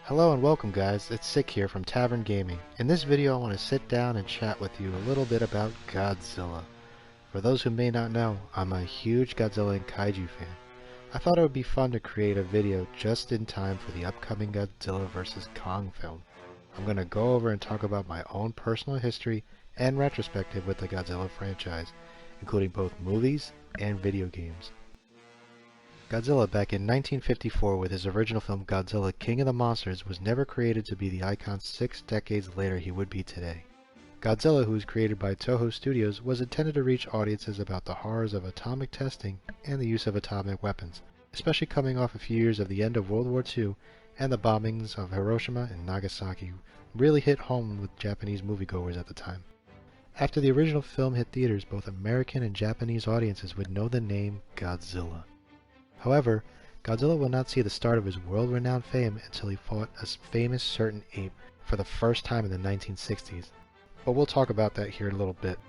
Hello and welcome guys, it's Sick here from Tavern Gaming. In this video I want to sit down and chat with you a little bit about Godzilla. For those who may not know, I'm a huge Godzilla and Kaiju fan. I thought it would be fun to create a video just in time for the upcoming Godzilla vs. Kong film. I'm going to go over and talk about my own personal history and retrospective with the Godzilla franchise, including both movies and video games. Godzilla back in 1954 with his original film Godzilla King of the Monsters was never created to be the icon 6 decades later he would be today. Godzilla, who was created by Toho Studios, was intended to reach audiences about the horrors of atomic testing and the use of atomic weapons, especially coming off a few years of the end of World War II and the bombings of Hiroshima and Nagasaki really hit home with Japanese moviegoers at the time. After the original film hit theaters, both American and Japanese audiences would know the name Godzilla. However, Godzilla would not see the start of his world-renowned fame until he fought a famous certain ape for the first time in the 1960s, but we'll talk about that here in a little bit.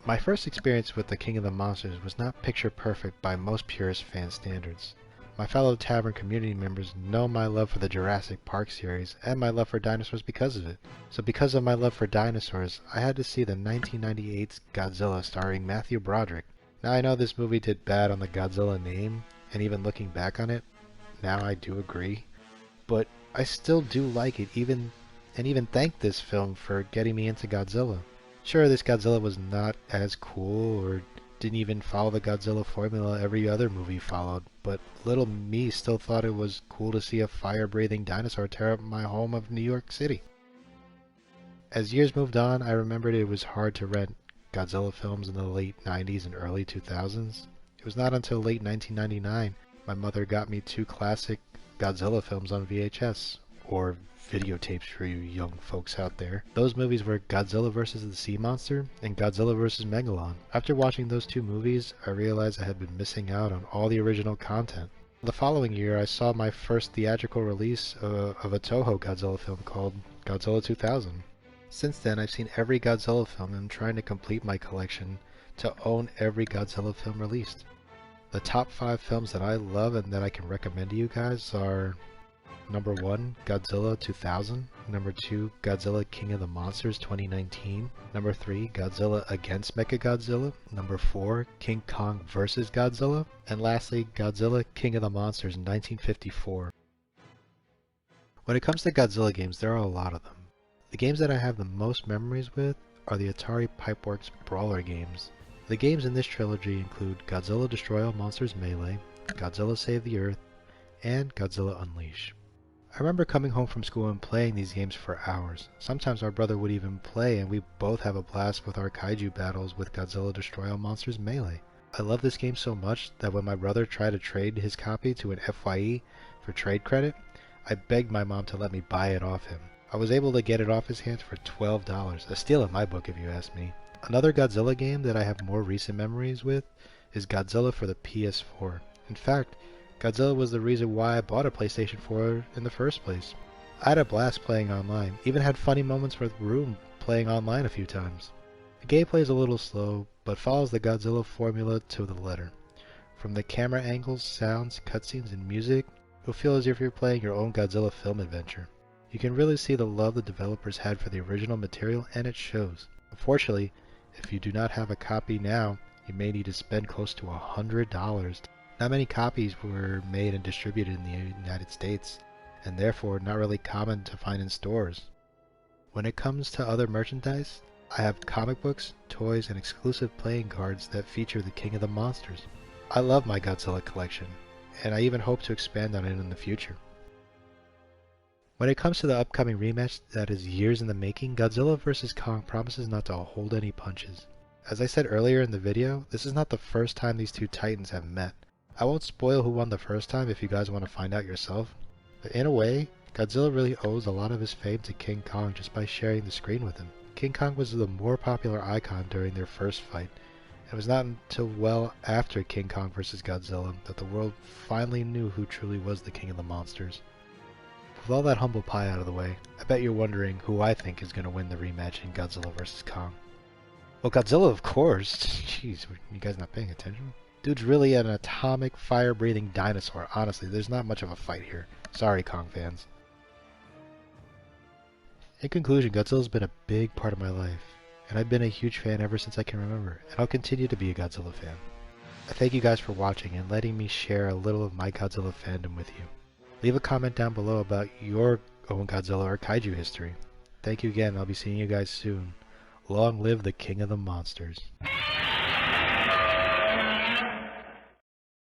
My first experience with the King of the Monsters was not picture perfect by most purist fan standards. My fellow Tavern community members know my love for the Jurassic Park series and my love for dinosaurs because of it. So because of my love for dinosaurs, I had to see the 1998's Godzilla starring Matthew Broderick. Now I know this movie did bad on the Godzilla name, and even looking back on it, now I do agree. But I still do like it, even thank this film for getting me into Godzilla. Sure, this Godzilla was not as cool, or didn't even follow the Godzilla formula every other movie followed, but little me still thought it was cool to see a fire-breathing dinosaur tear up my home of New York City. As years moved on, I remembered it was hard to rent Godzilla films in the late 90s and early 2000s. It was not until late 1999 my mother got me 2 classic Godzilla films on VHS, or videotapes for you young folks out there. Those movies were Godzilla vs. the Sea Monster and Godzilla vs. Megalon. After watching those 2 movies, I realized I had been missing out on all the original content. The following year, I saw my first theatrical release of a Toho Godzilla film called Godzilla 2000. Since then, I've seen every Godzilla film and I'm trying to complete my collection to own every Godzilla film released. The top 5 films that I love and that I can recommend to you guys are number 1, Godzilla 2000, number 2, Godzilla King of the Monsters 2019, number 3, Godzilla Against Mechagodzilla, number 4, King Kong vs. Godzilla, and lastly, Godzilla King of the Monsters 1954. When it comes to Godzilla games, there are a lot of them. The games that I have the most memories with are the Atari Pipeworks Brawler games. The games in this trilogy include Godzilla Destroy All Monsters Melee, Godzilla Save the Earth, and Godzilla Unleash. I remember coming home from school and playing these games for hours. Sometimes our brother would even play and we both have a blast with our kaiju battles with Godzilla Destroy All Monsters Melee. I love this game so much that when my brother tried to trade his copy to an FYE for trade credit, I begged my mom to let me buy it off him. I was able to get it off his hands for $12, a steal in my book if you ask me. Another Godzilla game that I have more recent memories with is Godzilla for the PS4. In fact, Godzilla was the reason why I bought a PlayStation 4 in the first place. I had a blast playing online, even had funny moments with Room playing online a few times. The gameplay is a little slow, but follows the Godzilla formula to the letter. From the camera angles, sounds, cutscenes, and music, you'll feel as if you're playing your own Godzilla film adventure. You can really see the love the developers had for the original material, and it shows. Unfortunately, if you do not have a copy now, you may need to spend close to $100. Not many copies were made and distributed in the United States, and therefore not really common to find in stores. When it comes to other merchandise, I have comic books, toys, and exclusive playing cards that feature the King of the Monsters. I love my Godzilla collection, and I even hope to expand on it in the future. When it comes to the upcoming rematch that is years in the making, Godzilla vs. Kong promises not to hold any punches. As I said earlier in the video, this is not the first time these 2 titans have met. I won't spoil who won the first time if you guys want to find out yourself, but in a way, Godzilla really owes a lot of his fame to King Kong just by sharing the screen with him. King Kong was the more popular icon during their first fight, and it was not until well after King Kong vs. Godzilla that the world finally knew who truly was the King of the Monsters. With all that humble pie out of the way, I bet you're wondering who I think is going to win the rematch in Godzilla vs. Kong. Well, Godzilla, of course. Jeez, you guys not paying attention? Dude's really an atomic fire-breathing dinosaur. Honestly, there's not much of a fight here. Sorry, Kong fans. In conclusion, Godzilla's been a big part of my life, and I've been a huge fan ever since I can remember, and I'll continue to be a Godzilla fan. I thank you guys for watching and letting me share a little of my Godzilla fandom with you. Leave a comment down below about your own Godzilla or Kaiju history. Thank you again, I'll be seeing you guys soon. Long live the King of the Monsters.